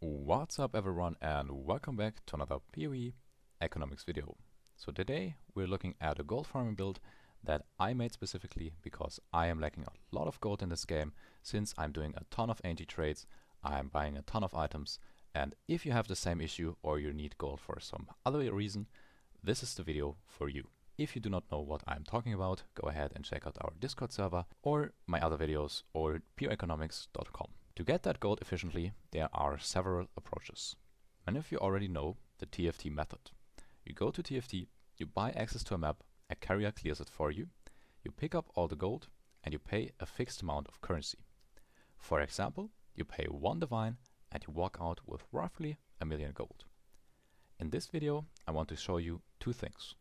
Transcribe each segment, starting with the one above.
What's up everyone and welcome back to another PoE economics video. So today we're looking at a gold farming build that I made specifically because I am lacking a lot of gold in this game since I'm doing a ton of anti trades, I'm buying a ton of items, and if you have the same issue or you need gold for some other reason, this is the video for you. If you do not know what I'm talking about, go ahead and check out our Discord server or my other videos or PoEconomics.com. To get that gold efficiently, there are several approaches. Many of you already know the TFT method. You go to TFT, you buy access to a map, a carrier clears it for you, you pick up all the gold, and you pay a fixed amount of currency. For example, you pay 1 divine and you walk out with roughly 1 million gold. In this video, I want to show you two things.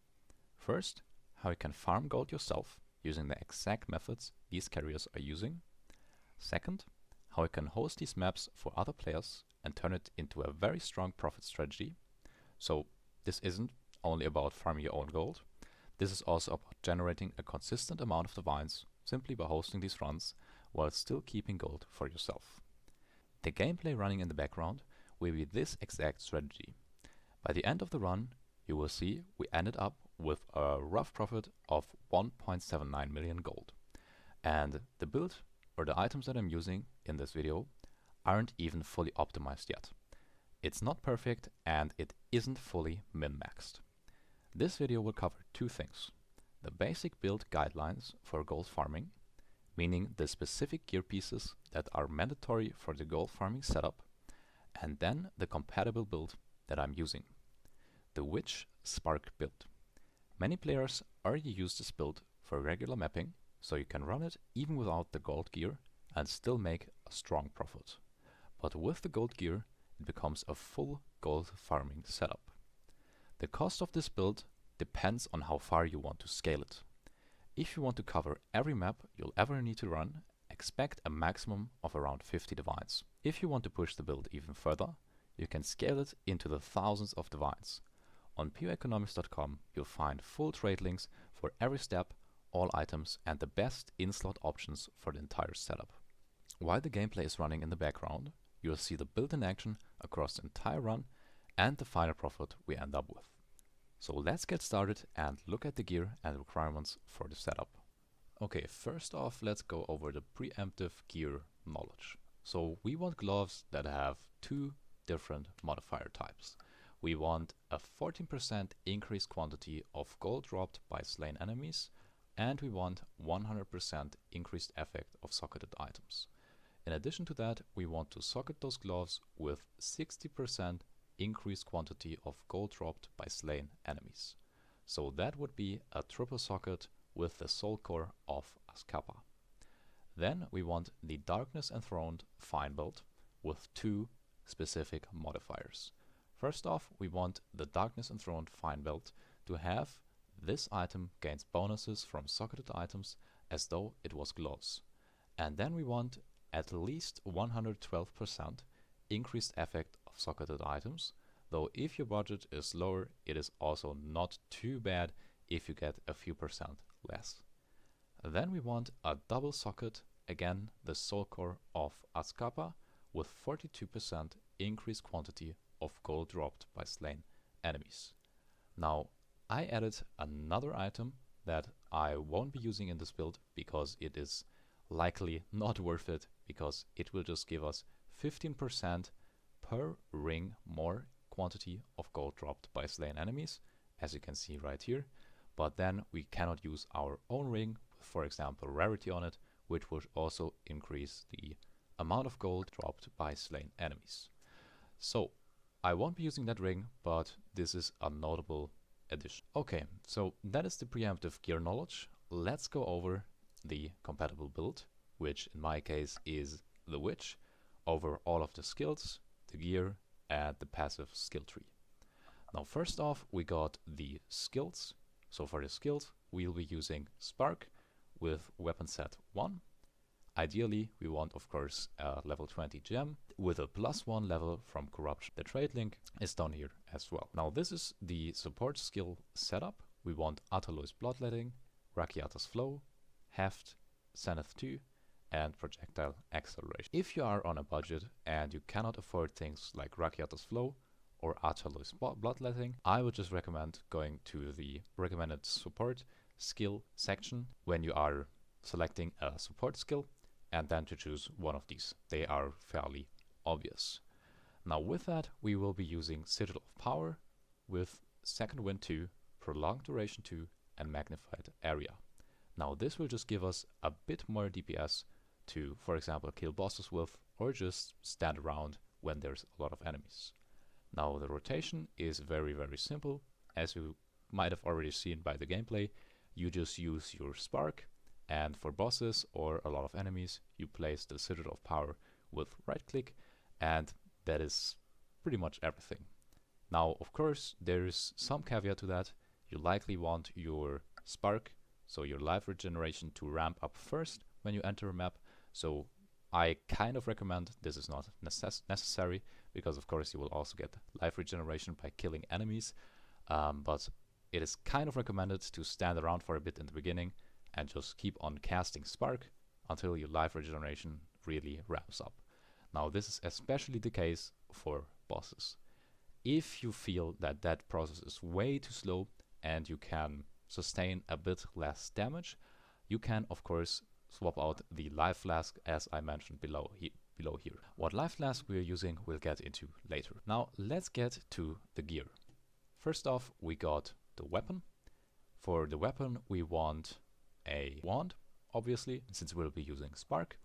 First, how you can farm gold yourself using the exact methods these carriers are using. Second, how you can host these maps for other players and turn it into a very strong profit strategy. So this isn't only about farming your own gold, this is also about generating a consistent amount of divines simply by hosting these runs while still keeping gold for yourself. The gameplay running in the background will be this exact strategy. By the end of the run, you will see we ended up with a rough profit of 1.79 million gold. And the build or the items that I'm using in this video aren't even fully optimized yet. It's not perfect and it isn't fully min-maxed. This video will cover two things. The basic build guidelines for gold farming, meaning the specific gear pieces that are mandatory for the gold farming setup, and then the compatible build that I'm using, the Witch Spark build. Many players already use this build for regular mapping, so you can run it even without the gold gear and still make a strong profit. But with the gold gear, it becomes a full gold farming setup. The cost of this build depends on how far you want to scale it. If you want to cover every map you'll ever need to run, expect a maximum of around 50 divines. If you want to push the build even further, you can scale it into the thousands of divines. On PoEconomics.com you'll find full trade links for every step, all items, and the best in-slot options for the entire setup. While the gameplay is running in the background, you'll see the build in action across the entire run and the final profit we end up with. So let's get started and look at the gear and requirements for the setup. Okay, first off, let's go over the preemptive gear knowledge. So we want gloves that have two different modifier types. We want a 14% increased quantity of gold dropped by slain enemies, and we want 100% increased effect of socketed items. In addition to that, we want to socket those gloves with 60% increased quantity of gold dropped by slain enemies. So that would be a triple socket with the soul core of Azkaban. Then we want the Darkness Enthroned Fine Belt with two specific modifiers. First off, we want the Darkness Enthroned Fine Belt to have this item gains bonuses from socketed items as though it was gloves. And then we want at least 112% increased effect of socketed items, though if your budget is lower, it is also not too bad if you get a few percent less. Then we want a double socket, again the soul core of Azkaban, with 42% increased quantity of gold dropped by slain enemies. Now, I added another item that I won't be using in this build because it is likely not worth it, because it will just give us 15% per ring more quantity of gold dropped by slain enemies, as you can see right here. But then we cannot use our own ring with, for example, rarity on it, which would also increase the amount of gold dropped by slain enemies. So I won't be using that ring, but this is a notable addition. Okay, so that is the preemptive gear knowledge. Let's go over the compatible build, which in my case is the Witch, over all of the skills, the gear, and the passive skill tree. Now first off, we got the skills. So for the skills, we'll be using Spark with weapon set 1. Ideally, we want, of course, a level 20 gem with a +1 level from corruption. The trade link is down here as well. Now this is the support skill setup. We want Ataloy's Bloodletting, Rakiata's Flow, Heft, Zenith 2, and projectile acceleration. If you are on a budget and you cannot afford things like Rakiata's Flow or Atalo's Bloodletting, I would just recommend going to the recommended support skill section when you are selecting a support skill, and then to choose one of these. They are fairly obvious. Now with that, we will be using Sigil of Power with Second Wind 2, Prolonged Duration 2, and Magnified Area. Now this will just give us a bit more DPS to, for example, kill bosses with, or just stand around when there's a lot of enemies. Now the rotation is very simple. As you might have already seen by the gameplay, you just use your spark, and for bosses or a lot of enemies, you place the Sigil of Power with right click, and that is pretty much everything. Now, of course, there is some caveat to that. You likely want your spark, so your life regeneration, to ramp up first when you enter a map. So I kind of recommend, this is not necessary, because of course you will also get life regeneration by killing enemies, but it is kind of recommended to stand around for a bit in the beginning and just keep on casting spark until your life regeneration really ramps up. Now this is especially the case for bosses. If you feel that that process is way too slow and you can sustain a bit less damage, you can of course swap out the life flask as I mentioned below here. What life flask we are using we'll get into later. Now let's get to the gear. First off, we got the weapon. For the weapon we want a wand, obviously, since we'll be using spark.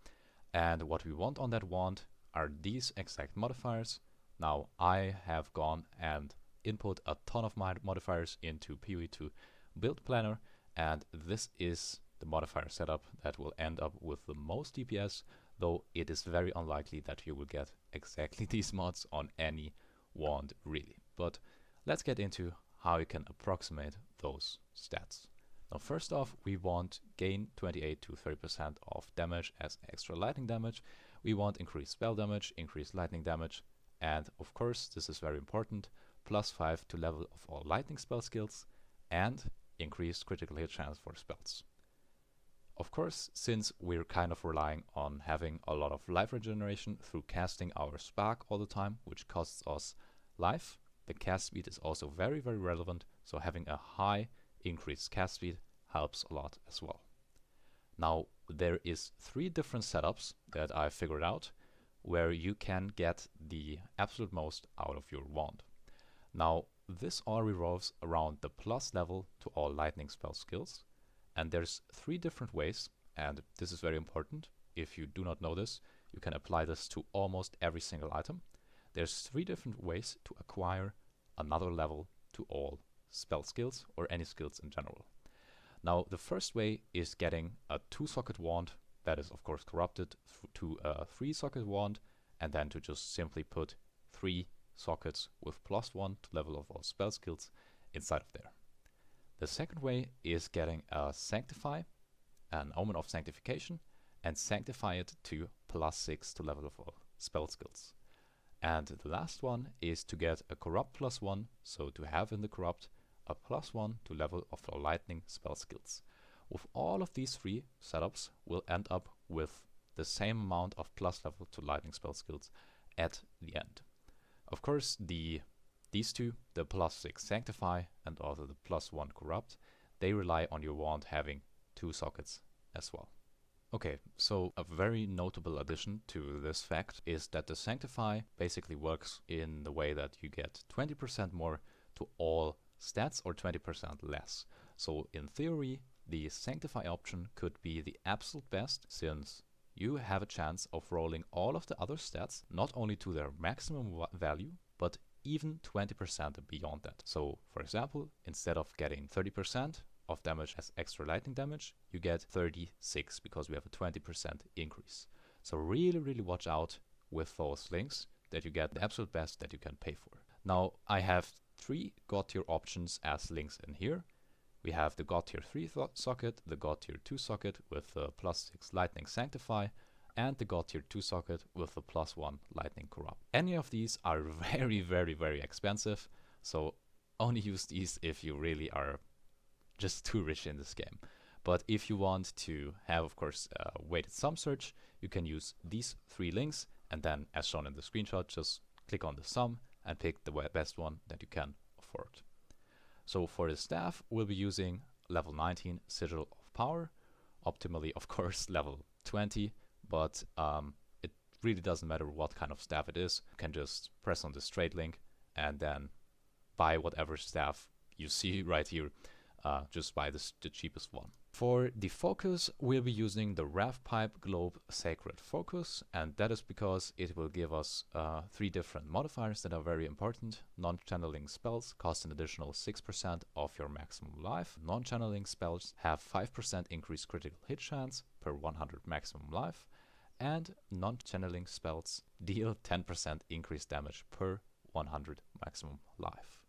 And what we want on that wand are these exact modifiers. Now I have gone and input a ton of my modifiers into PoE2 build planner, and this is the modifier setup that will end up with the most DPS, though it is very unlikely that you will get exactly these mods on any wand really. But let's get into how you can approximate those stats. Now first off, we want gain 28 to 30% of damage as extra lightning damage. We want increased spell damage, increased lightning damage, and of course, this is very important, +5 to level of all lightning spell skills, and increased critical hit chance for spells. Of course, since we're kind of relying on having a lot of life regeneration through casting our spark all the time, which costs us life, the cast speed is also very relevant, so having a high increased cast speed helps a lot as well. Now there is 3 different setups that I figured out where you can get the absolute most out of your wand. Now this all revolves around the plus level to all lightning spell skills, and there's 3 different ways, and this is very important. If you do not know this, you can apply this to almost every single item. There's 3 different ways to acquire another level to all spell skills or any skills in general. Now the first way is getting a 2-socket wand that is of course corrupted to a 3-socket wand, and then to just simply put 3 sockets with +1 to level of all spell skills inside of there. The second way is getting a Sanctify, an Omen of Sanctification, and sanctify it to +6 to level of all spell skills. And the last one is to get a Corrupt +1, so to have in the Corrupt a +1 to level of all lightning spell skills. With all of these 3 setups, we'll end up with the same amount of plus level to lightning spell skills at the end. Of course, these 2, the +6 Sanctify and also the +1 Corrupt, they rely on your wand having 2 sockets as well. Okay, so a very notable addition to this fact is that the Sanctify basically works in the way that you get 20% more to all stats or 20% less. So in theory, the Sanctify option could be the absolute best, since you have a chance of rolling all of the other stats not only to their maximum value, but even 20% beyond that. So for example, instead of getting 30% of damage as extra lightning damage, you get 36 because we have a 20% increase. So really watch out with those links that you get the absolute best that you can pay for. Now I have 3 God tier options as links in here. We have the God tier 3 socket, the God tier 2 socket with the +6 lightning sanctify, and the God tier 2 socket with the +1 lightning corrupt. Any of these are very expensive, so only use these if you really are just too rich in this game. But if you want to have, of course, a weighted sum search, you can use these 3 links, and then, as shown in the screenshot, just click on the sum and pick the best one that you can afford. So for the staff, we'll be using level 19 Sigil of Power, optimally, of course, level 20, but it really doesn't matter what kind of staff it is. You can just press on this trade link and then buy whatever staff you see right here. Just buy the cheapest one. For the focus, we'll be using the Rav Pipe Globe Sacred Focus, and that is because it will give us 3 different modifiers that are very important. Non-channeling spells cost an additional 6% of your maximum life. Non-channeling spells have 5% increased critical hit chance per 100 maximum life, and non-channeling spells deal 10% increased damage per 100 maximum life.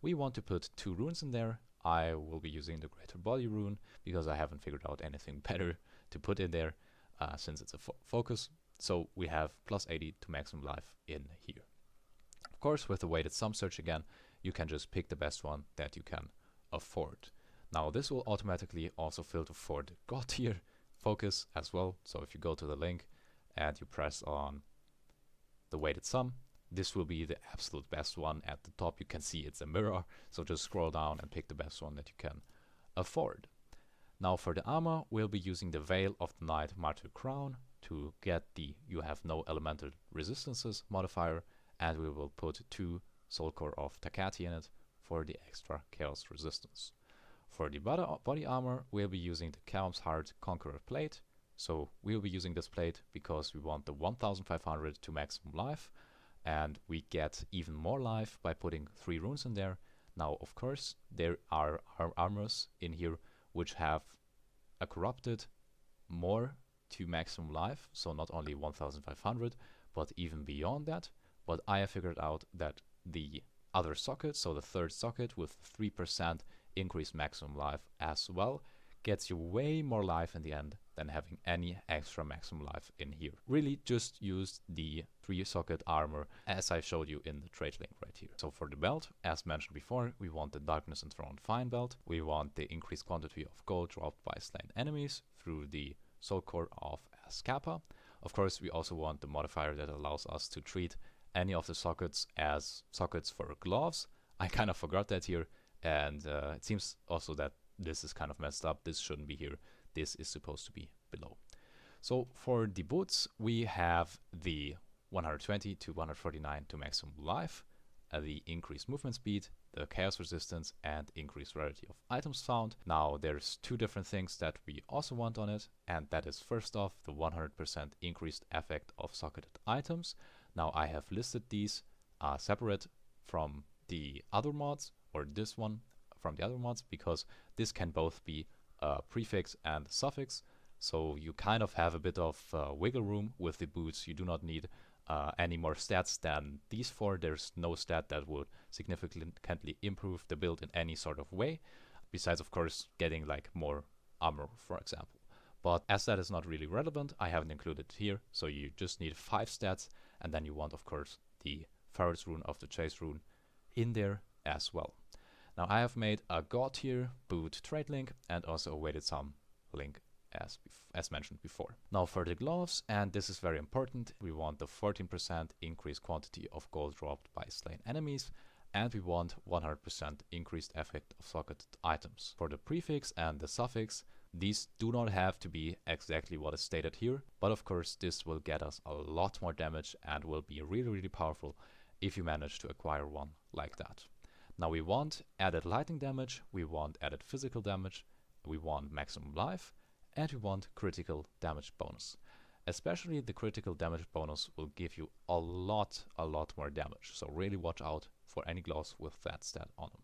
We want to put 2 runes in there. I will be using the Greater Body rune because I haven't figured out anything better to put in there since it's a focus. So we have plus 80 to maximum life in here. Of course, with the weighted sum search again, you can just pick the best one that you can afford. Now this will automatically also filter for the God tier focus as well. So if you go to the link and you press on the weighted sum, this will be the absolute best one. At the top you can see it's a mirror, so just scroll down and pick the best one that you can afford. Now for the armor, we'll be using the Veil of the Night Martyr Crown to get the You Have No Elemental Resistances modifier, and we will put 2 Soul Core of Takati in it for the extra chaos resistance. For the body armor, we'll be using the Kaom's Heart Conqueror plate. So we'll be using this plate because we want the 1500 to maximum life, and we get even more life by putting 3 runes in there. Now, of course, there are armors in here which have a corrupted more to maximum life, so not only 1500, but even beyond that. But I have figured out that the other socket, so the third socket with 3% increased maximum life as well, gets you way more life in the end than having any extra maximum life in here. Really just use the 3 socket armor as I showed you in the trade link right here. So for the belt, as mentioned before, we want the Darkness Enthroned Fine belt. We want the increased quantity of gold dropped by slain enemies through the Soul Core of Azcapa. Of course, we also want the modifier that allows us to treat any of the sockets as sockets for gloves. I kind of forgot that here, and it seems also that this is kind of messed up. This shouldn't be here. This is supposed to be below. So for the boots, we have the 120 to 149 to maximum life, the increased movement speed, the chaos resistance, and increased rarity of items found. Now there's 2 different things that we also want on it, and that is first off the 100% increased effect of socketed items. Now I have listed these separate from the other mods, or this one from the other mods, because this can both be a prefix and suffix, so you kind of have a bit of wiggle room with the boots. You do not need any more stats than these 4. There's no stat that would significantly improve the build in any sort of way, besides of course getting like more armor, for example. But as that is not really relevant, I haven't included it here. So you just need 5 stats, and then you want of course the Ferret's Rune of the Chase rune in there as well. Now I have made a God tier boot trade link and also a weighted sum link as mentioned before. Now for the gloves, and this is very important, we want the 14% increased quantity of gold dropped by slain enemies, and we want 100% increased effect of socketed items. For the prefix and the suffix, these do not have to be exactly what is stated here, but of course this will get us a lot more damage and will be really powerful if you manage to acquire one like that. Now we want added lightning damage, we want added physical damage, we want maximum life, and we want critical damage bonus. Especially the critical damage bonus will give you a lot more damage, so really watch out for any gloves with that stat on them.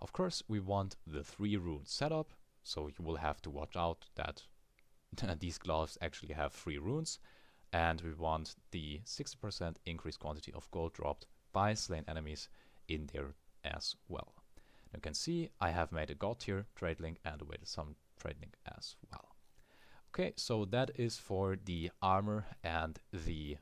Of course, we want the 3 rune setup, so you will have to watch out that these gloves actually have 3 runes, and we want the 60% increased quantity of gold dropped by slain enemies in there as well. You can see I have made a God tier trade link and a weighted sum trade link as well. Okay, so that is for the armor and the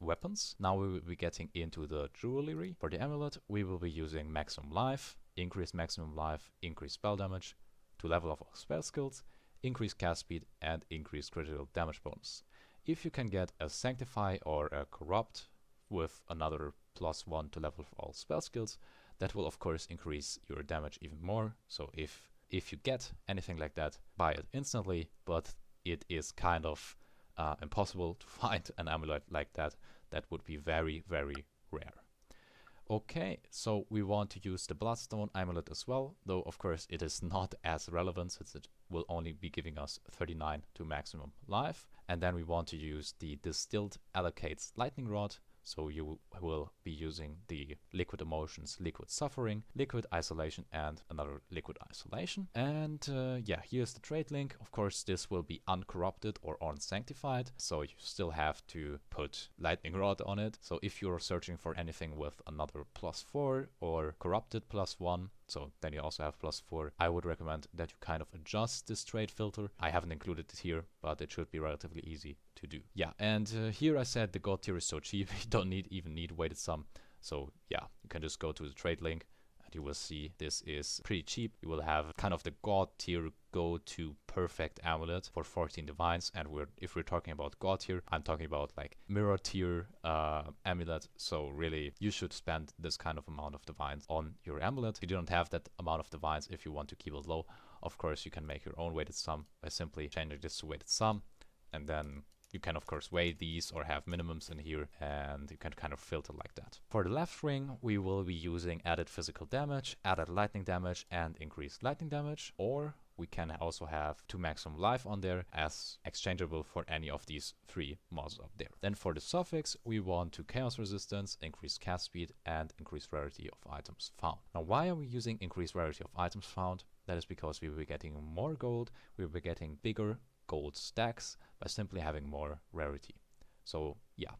weapons. Now we will be getting into the jewelry. For the amulet, we will be using maximum life, increased maximum life, increased spell damage, to level up our spell skills, increase cast speed, and increase critical damage bonus. If you can get a Sanctify or a Corrupt with another +1 to level up all spell skills, that will of course increase your damage even more. So if you get anything like that, buy it instantly, but it is kind of impossible to find an amulet like that. That would be very, very rare. Okay, so we want to use the Bloodstone amulet as well, though of course it is not as relevant since it will only be giving us 39 to maximum life. And then we want to use the Distilled Allocates Lightning Rod. So you will be using the Liquid Emotions, Liquid Suffering, Liquid Isolation, and another Liquid Isolation. And yeah, here's the trade link. Of course, this will be uncorrupted or unsanctified, so you still have to put Lightning Rod on it. So if you're searching for anything with another +4 or corrupted +1, so then you also have +4, I would recommend that you kind of adjust this trade filter. I haven't included it here, but it should be relatively easy to do. Yeah, and here I said the God tier is so cheap, you don't even need weighted sum. So yeah, you can just go to the trade link and you will see this is pretty cheap. You will have kind of the God tier go to perfect amulet for 14 divines, and if we're talking about God tier, I'm talking about like mirror tier amulet. So really you should spend this kind of amount of divines on your amulet. You don't have that amount of divines if you want to keep it low. Of course you can make your own weighted sum by simply changing this to weighted sum, and then you can of course weigh these or have minimums in here, and you can kind of filter like that. For the left ring, we will be using added physical damage, added lightning damage, and increased lightning damage, or we can also have 2 maximum life on there as exchangeable for any of these 3 mods up there. Then for the suffix, we want to chaos resistance, increased cast speed, and increased rarity of items found. Now why are we using increased rarity of items found? That is because we will be getting more gold, we will be getting bigger gold stacks by simply having more rarity. So yeah,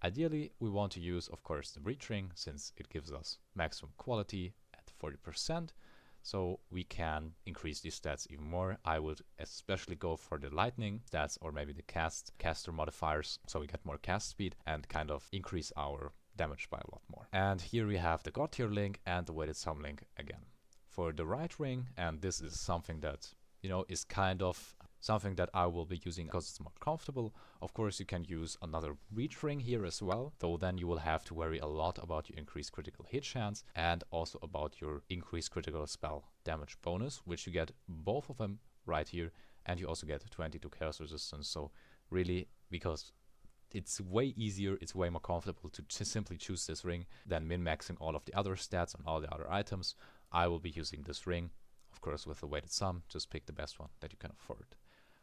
ideally we want to use of course the breach ring, since it gives us maximum quality at 40%, so we can increase these stats even more. I would especially go for the lightning stats or maybe the caster modifiers, so we get more cast speed and kind of increase our damage by a lot more. And here we have the God tier link and the weighted sum link again. For the right ring, and this is something that, you know, is kind of something that I will be using because it's more comfortable. Of course, you can use another breach ring here as well, though then you will have to worry a lot about your increased critical hit chance and also about your increased critical spell damage bonus, which you get both of them right here, and you also get 22 chaos resistance. So really, because it's way easier, it's way more comfortable to simply choose this ring than min-maxing all of the other stats on all the other items, I will be using this ring. Of course, with a weighted sum, just pick the best one that you can afford.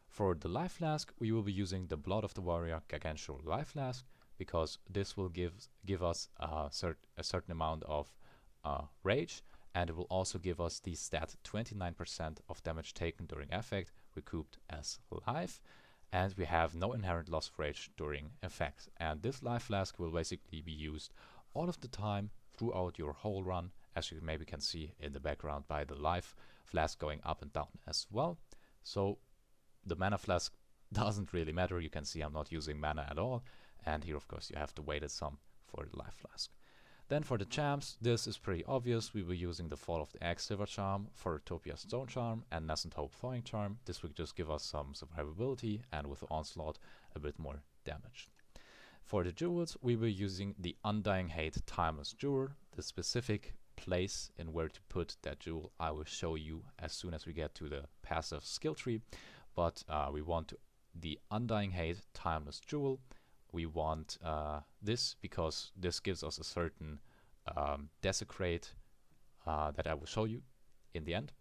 For the life flask, we will be using the Blood of the Warrior Gargantuan Life Flask, because this will give us a certain amount of rage, and it will also give us the stat 29% of damage taken during effect recouped as life, and we have no inherent loss of rage during effect. And this life flask will basically be used all of the time throughout your whole run, as you maybe can see in the background by the life flask going up and down as well. So the mana flask doesn't really matter. You can see I'm not using mana at all. And here, of course, you have the weighted sum for the life flask. Then for the charms, this is pretty obvious. We were using the Fall of the Axe Silver Charm, for Topia Stone Charm, and Nascent Hope Thawing Charm. This will just give us some survivability, and with the Onslaught, a bit more damage. For the jewels, we were using the Undying Hate Timeless Jewel. The specific place in where to put that jewel I will show you as soon as we get to the passive skill tree. But we want the Undying Hate Timeless Jewel. We want this because this gives us a certain desecrate that I will show you in the end.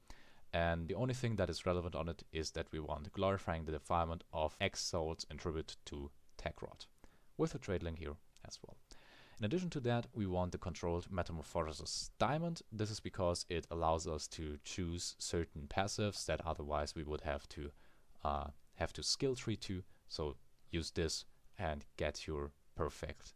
And the only thing that is relevant on it is that we want glorifying the defilement of X souls in tribute to Techrot, with a trade link here as well. In addition to that, we want the controlled Metamorphosis Diamond. This is because it allows us to choose certain passives that otherwise we would have to skill tree to. So use this and get your perfect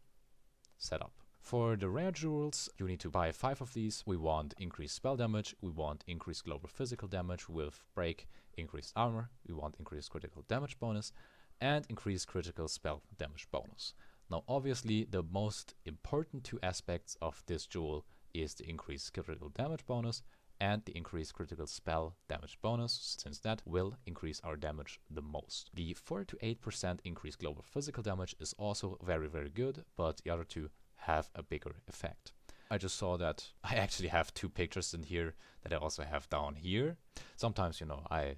setup. For the rare jewels, you need to buy 5 of these. We want increased spell damage, we want increased global physical damage with break, increased armor, we want increased critical damage bonus, and increased critical spell damage bonus. Now obviously the most important 2 aspects of this jewel is the increased critical damage bonus and the increased critical spell damage bonus, since that will increase our damage the most. The 4 to 8% increased global physical damage is also very, very good, but the other two have a bigger effect. I just saw that I actually have two pictures in here that I also have down here. Sometimes, you know, I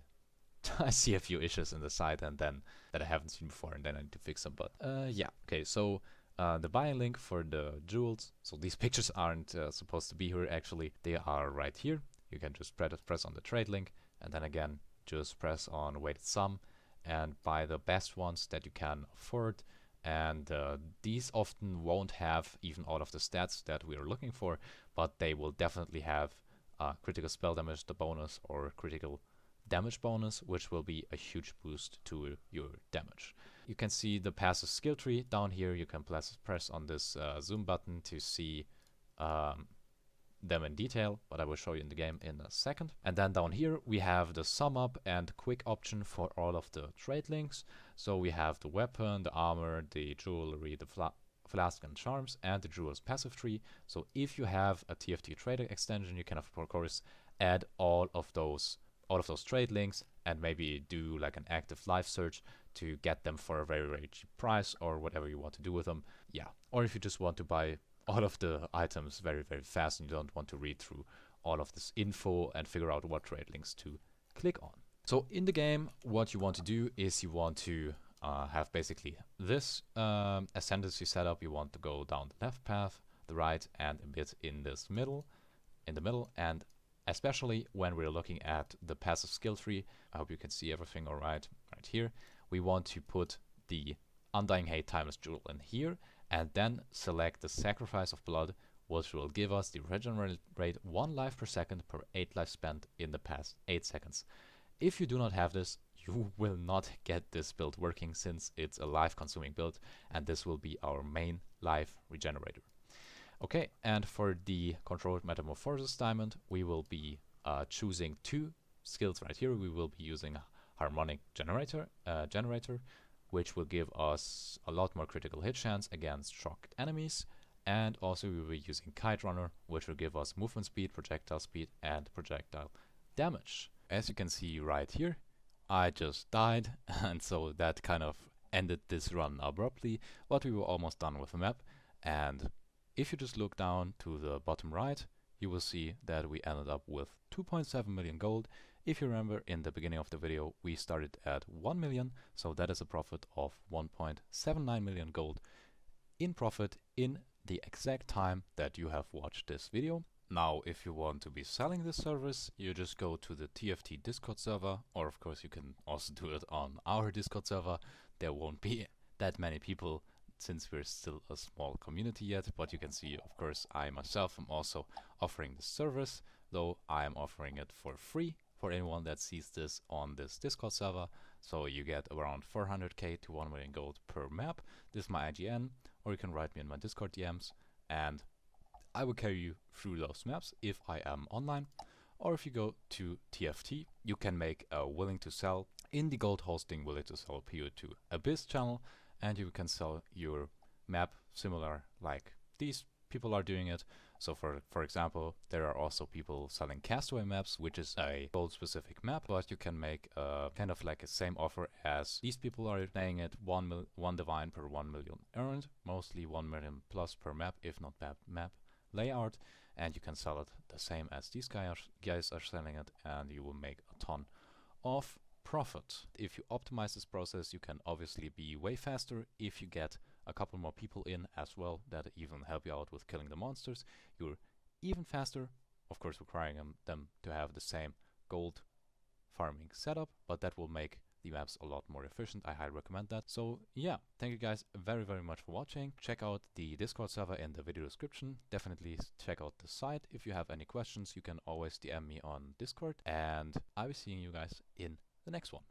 see a few issues in the site and then that I haven't seen before, and then I need to fix them. But yeah, okay, so the buy link for the jewels. So these pictures aren't supposed to be here actually. They are right here. You can just press on the trade link, and then again just press on weighted sum and buy the best ones that you can afford. And these often won't have even all of the stats that we are looking for, but they will definitely have critical spell damage, the bonus, or critical damage bonus, which will be a huge boost to your damage. You can see the passive skill tree down here. You can press on this zoom button to see them in detail, but I will show you in the game in a second. And then down here we have the sum up and quick option for all of the trade links. So we have the weapon, the armor, the jewelry, the flask and charms, and the jewels passive tree. So if you have a TFT trader extension, you can of course add all of those trade links and maybe do like an active live search to get them for a very, very cheap price, or whatever you want to do with them. Yeah, or if you just want to buy all of the items very, very fast and you don't want to read through all of this info and figure out what trade links to click on. So in the game, what you want to do is you want to have basically this ascendancy setup. You want to go down the left path, the right, and a bit in the middle, and especially when we're looking at the passive skill tree. I hope you can see everything all right here. We want to put the Undying Hate Timeless Jewel in here, and then select the Sacrifice of Blood, which will give us the regenerate rate 1 life per second per 8 life spent in the past 8 seconds. If you do not have this, you will not get this build working, since it's a life consuming build, and this will be our main life regenerator. Okay, and for the Controlled Metamorphosis Diamond, we will be choosing 2 skills right here. We will be using Harmonic Generator, which will give us a lot more critical hit chance against shocked enemies. And also we will be using Kite Runner, which will give us movement speed, projectile speed, and projectile damage. As you can see right here, I just died, and so that kind of ended this run abruptly, but we were almost done with the map. And if you just look down to the bottom right, you will see that we ended up with 2.7 million gold. If you remember, in the beginning of the video, we started at 1 million, so that is a profit of 1.79 million gold in profit in the exact time that you have watched this video. Now, if you want to be selling this service, you just go to the TFT Discord server, or of course you can also do it on our Discord server. There won't be that many people, since we're still a small community yet, but you can see, of course, I myself am also offering this service, though I am offering it for free for anyone that sees this on this Discord server. So you get around 400k to 1 million gold per map. This is my IGN, or you can write me in my Discord DMs, and I will carry you through those maps if I am online. Or if you go to TFT, you can make a willing to sell in the gold hosting willing to sell PoE2 Abyss channel, and you can sell your map similar like these people are doing it. So for example, there are also people selling Castaway maps, which is a gold specific map, but you can make kind of like a same offer as these people are playing it. 1 divine per 1 million earned, mostly 1 million plus per map, if not map layout, and you can sell it the same as these guys are selling it, and you will make a ton of profit. If you optimize this process, you can obviously be way faster. If you get a couple more people in as well that even help you out with killing the monsters, you're even faster, of course requiring them to have the same gold farming setup, but that will make the maps a lot more efficient. I highly recommend that. So yeah, thank you guys very, very much for watching. Check out the Discord server in the video description. Definitely check out the site. If you have any questions, you can always DM me on Discord, and I'll be seeing you guys in the next one.